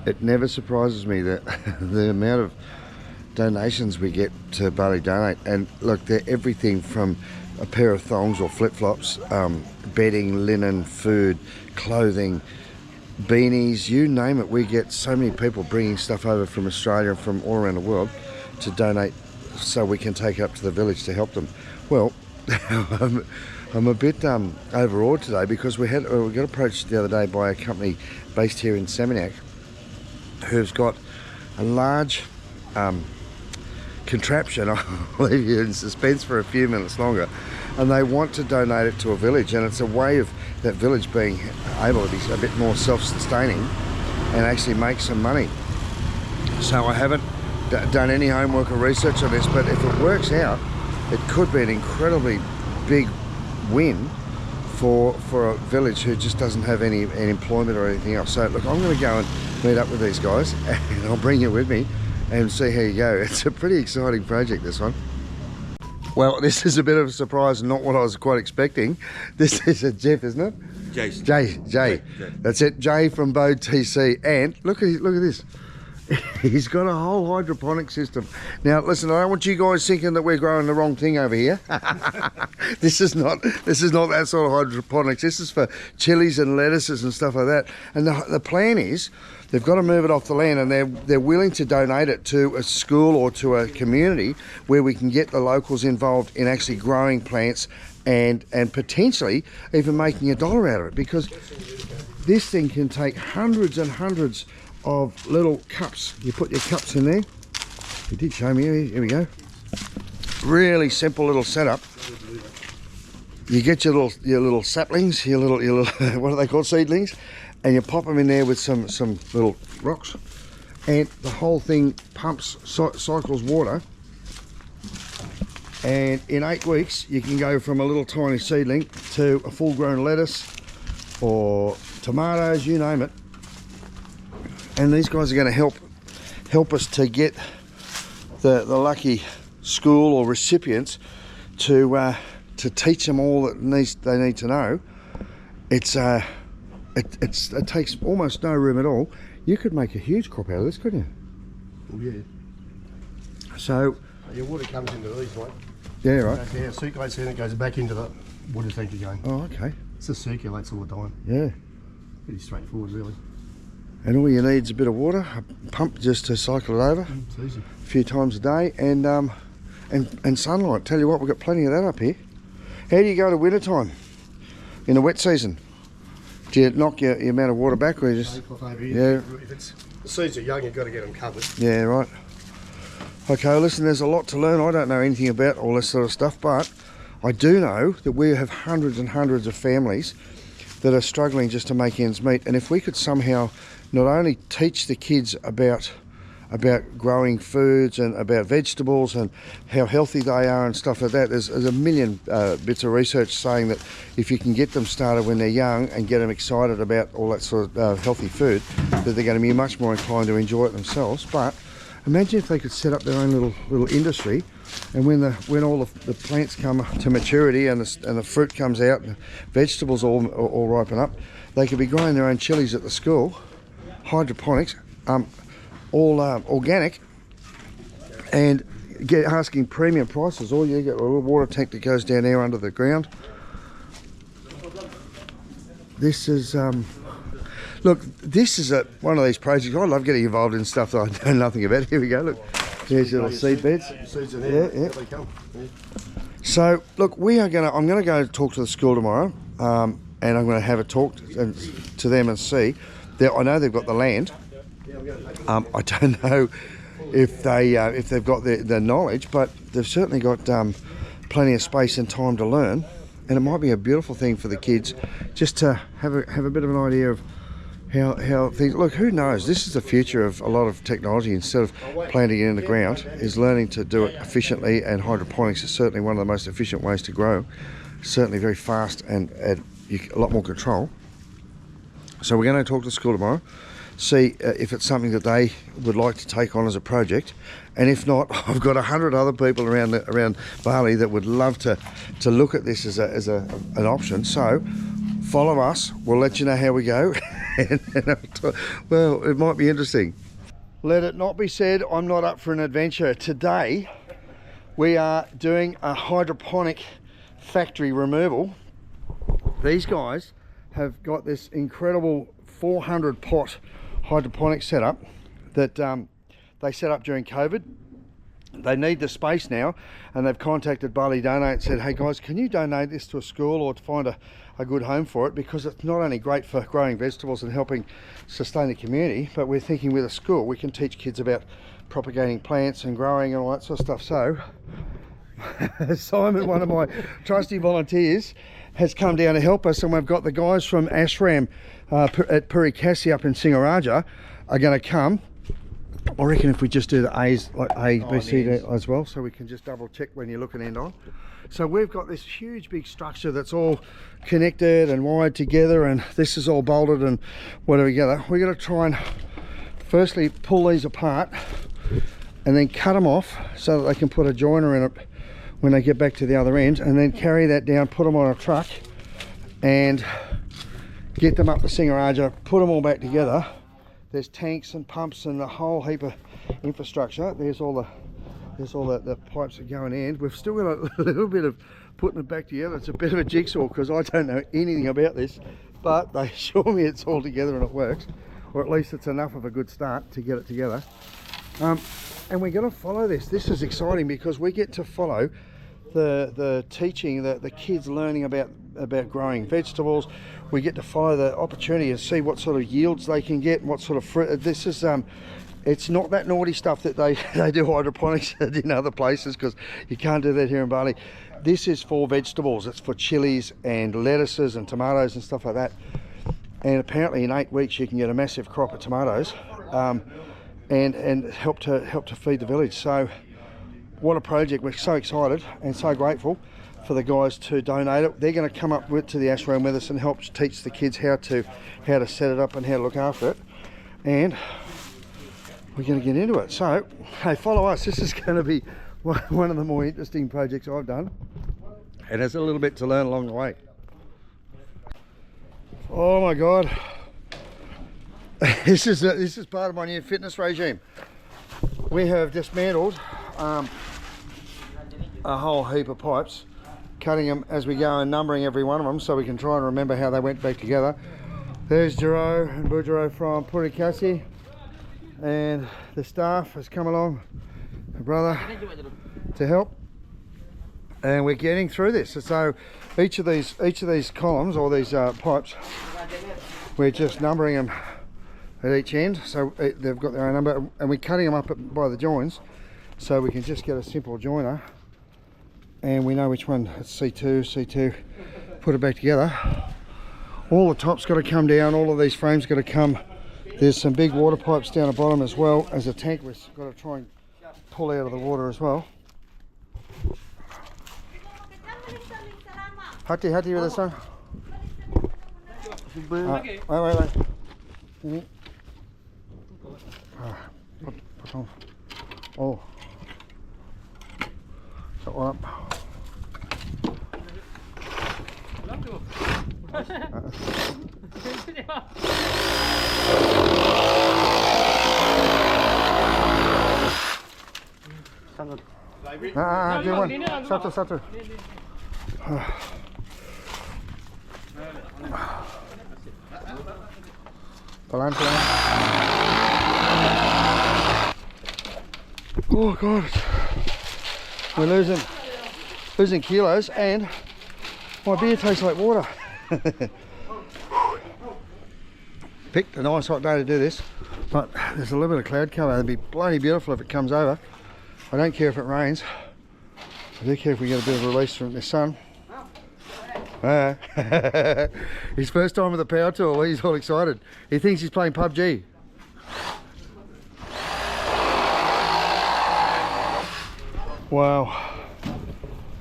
it never surprises me that the amount of donations we get to Bali Donate. And look, they're everything from a pair of thongs or flip-flops, bedding, linen, food, clothing, beanies, you name it. We get so many people bringing stuff over from Australia and from all around the world to donate so we can take it up to the village to help them. Well, I'm a bit overawed today because we got approached the other day by a company based here in Seminac who's got a large contraption. I'll leave you in suspense for a few minutes longer, and they want to donate it to a village, and it's a way of that village being able to be a bit more self-sustaining and actually make some money. So I haven't done any homework or research on this, but if it works out, it could be an incredibly big win for a village who just doesn't have any employment or anything else. So look, I'm going to go and meet up with these guys, and I'll bring you with me and see how you go. It's a pretty exciting project, this one. Well, this is a bit of a surprise and not what I was quite expecting. This is a Jeff, isn't it? Jay. That's it, Jay from Bode TC. And look at this. He's got a whole hydroponic system. Now, listen, I don't want you guys thinking that we're growing the wrong thing over here. This is not that sort of hydroponics. This is for chilies and lettuces and stuff like that. And the plan is they've got to move it off the land, and they're willing to donate it to a school or to a community where we can get the locals involved in actually growing plants and potentially even making $1 out of it, because this thing can take hundreds and hundreds of little cups. You put your cups in there. You did show me. Here we go. Really simple little setup. You get your little saplings, your little what are they called, seedlings, and you pop them in there with some little rocks, and the whole thing pumps, cycles water, and in 8 weeks you can go from a little tiny seedling to a full-grown lettuce or tomatoes, you name it. And these guys are going to help us to get the lucky school or recipients to teach them all that they need to know. It takes almost no room at all. You could make a huge crop out of this, couldn't you? Oh, yeah. So your water comes into these, right? Yeah, right. Yeah, circulates and it goes back into the water tank again. Oh, okay. It just circulates all the time. Yeah. Pretty straightforward, really. And all you need is a bit of water, a pump just to cycle it over. It's easy. A few times a day, and sunlight. Tell you what, we've got plenty of that up here. How do you go to winter time? In the wet season? Do you knock your amount of water back, or you just... Yeah. If the seeds are young, you've got to get them covered. Yeah, right. Okay, listen, there's a lot to learn. I don't know anything about all this sort of stuff, but I do know that we have hundreds and hundreds of families that are struggling just to make ends meet. And if we could somehow not only teach the kids about growing foods and about vegetables and how healthy they are and stuff like that. There's a million bits of research saying that if you can get them started when they're young and get them excited about all that sort of healthy food, that they're going to be much more inclined to enjoy it themselves. But imagine if they could set up their own little industry, and when all the plants come to maturity and the fruit comes out and the vegetables all ripen up, they could be growing their own chilies at the school, hydroponics, all organic, and asking premium prices. All you get a little water tank that goes down there under the ground. This is look, this is one of these projects. I love getting involved in stuff that I know nothing about. Here we go, look, there's your little seed beds. Seeds in there. Yeah. They come. Yeah. So look, I'm going to go talk to the school tomorrow, and I'm going to have a talk to them and see. I know they've got the land. I don't know if they've got the knowledge, but they've certainly got plenty of space and time to learn, and it might be a beautiful thing for the kids just to have a bit of an idea of how things look. Who knows? This is the future of a lot of technology. Instead of planting it in the ground, is learning to do it efficiently, and hydroponics is certainly one of the most efficient ways to grow. Certainly very fast and a lot more control. So we're going to talk to school tomorrow, see if it's something that they would like to take on as a project, and if not, I've got 100 other people around Bali that would love to look at this as an option. So follow us, we'll let you know how we go. Well, it might be interesting. Let it not be said I'm not up for an adventure. Today we are doing a hydroponic factory removal. These guys have got this incredible 400 pot hydroponic setup that they set up during COVID. They need the space now, and they've contacted Bali Donate and said, hey guys, can you donate this to a school or to find a good home for it, because it's not only great for growing vegetables and helping sustain the community, but we're thinking with a school we can teach kids about propagating plants and growing and all that sort of stuff. So Simon, one of my trusty volunteers, has come down to help us, and we've got the guys from Ashram at Purikasi up in Singaraja are going to come. I reckon if we just do the A's, like A, B, C, D as well, so we can just double check when you're looking end on. So we've got this huge big structure that's all connected and wired together, and this is all bolted and whatever together. We're going to try and firstly pull these apart and then cut them off so that they can put a joiner in it when they get back to the other end, and then carry that down, put them on a truck and get them up to Singaraja, put them all back together. There's tanks and pumps and a whole heap of infrastructure. There's all the pipes that go in, and we've still got a little bit of putting it back together. It's a bit of a jigsaw because I don't know anything about this, but they assure me it's all together and it works, or at least it's enough of a good start to get it together. And we're going to follow this. This is exciting because we get to follow the teaching, the kids learning about growing vegetables. We get to follow the opportunity and see what sort of yields they can get and what sort of fruit. This is it's not that naughty stuff that they do hydroponics in other places, because you can't do that here in Bali. This is for vegetables. It's for chilies and lettuces and tomatoes and stuff like that. And apparently in 8 weeks you can get a massive crop of tomatoes and help to feed the village. So what a project. We're so excited and so grateful for the guys to donate it. They're going to come up to the ashram with us and help teach the kids how to set it up and how to look after it. And we're going to get into it. So, hey, follow us. This is going to be one of the more interesting projects I've done. And there's a little bit to learn along the way. Oh my God. This is part of my new fitness regime. We have dismantled a whole heap of pipes, cutting them as we go and numbering every one of them so we can try and remember how they went back together. There's Jero and Bujero from Purikasi, and the staff has come along, my brother, to help, and we're getting through this. So each of these columns, or these pipes, we're just numbering them at each end, so they've got their own number, and we're cutting them up by the joins so we can just get a simple joiner and we know which one. It's C2, put it back together. All the top's got to come down, all of these frames got to come. There's some big water pipes down the bottom as well as a tank we've got to try and pull out of the water as well. Hati with this one. Wait. Put on. Oh. That one up. Do one. Satu. Pelan. Oh God, we're losing kilos, and my beer tastes like water. Picked a nice hot day to do this, but there's a little bit of cloud cover. It'd be bloody beautiful if it comes over. I don't care if it rains. I do care if we get a bit of release from the sun. His first time with a power tool, he's all excited. He thinks he's playing PUBG. Wow,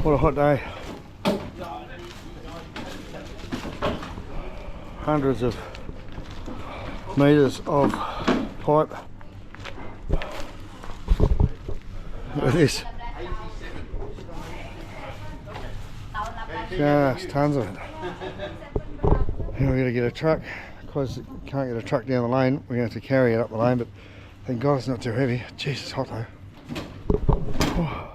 what a hot day. Hundreds of meters of pipe. Look at this. Just tons of it. Now we're going to get a truck, suppose can't get a truck down the lane. We're going to have to carry it up the lane, but thank God it's not too heavy. Jeez, it's hot though. Oh.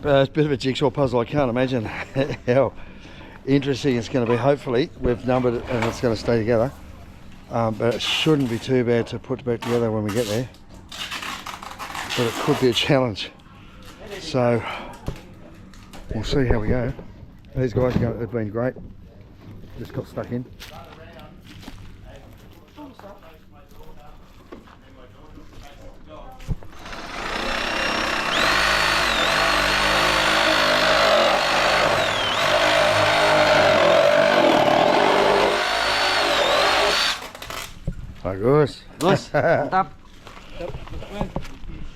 It's a bit of a jigsaw puzzle. I can't imagine how interesting it's going to be. Hopefully we've numbered it and it's going to stay together, but it shouldn't be too bad to put back together when we get there, but it could be a challenge, so we'll see how we go. These guys have been great, just got stuck in. Bagus. Bagus, mantap.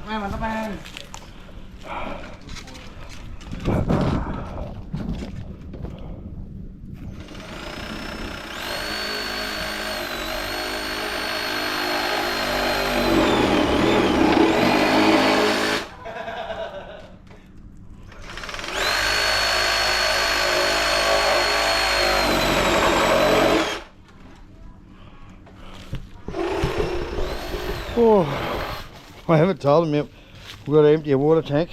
Mantap, man. Oh, I haven't told them yet. We've got to empty a water tank.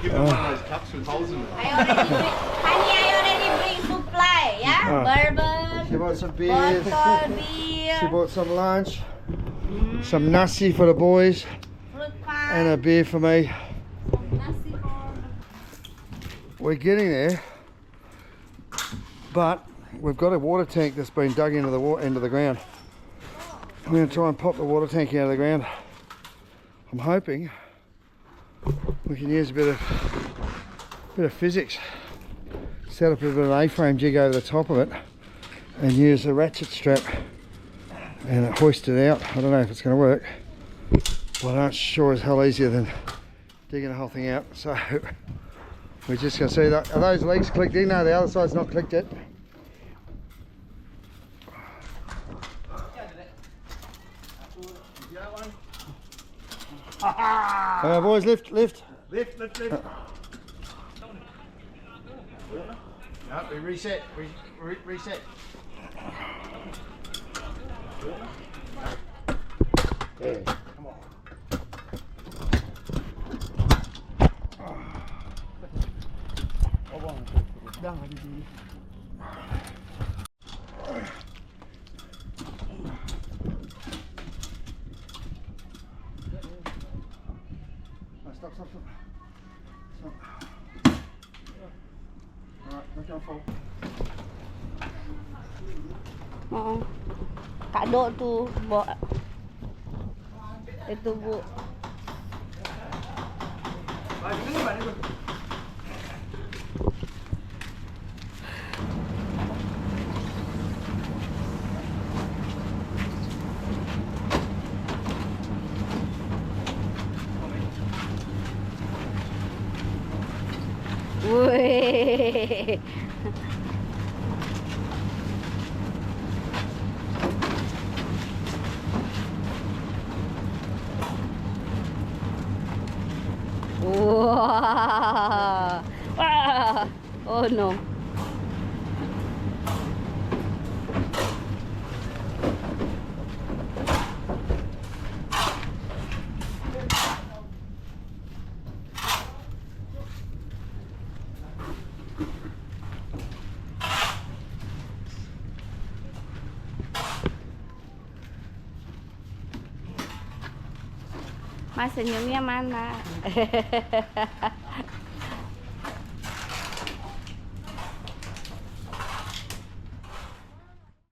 Give them one of those cups with holes in it. I already bring supply, yeah? Bourbon, She bought some beers. bottle, beer, She bought some lunch, some nasi for the boys, fruit and pie, a beer for me. nasi for... We're getting there, but we've got a water tank that's been dug into the ground. I'm going to try and pop the water tank out of the ground. I'm hoping we can use a bit of physics. Set up a bit of an A-frame jig over the top of it and use a ratchet strap and hoist it out. I don't know if it's going to work, but I'm sure as hell easier than digging the whole thing out. So we're just going to see that. Are those legs clicked in? No, the other side's not clicked yet. Boys, lift. Lift. No, we reset. Reset. Yeah, come on. Stop. Alright, not gonna fall. Kado tuh, Bu. Itu, Bu. Wih. Wah. Wah. Oh no. Mas senyumnya mana?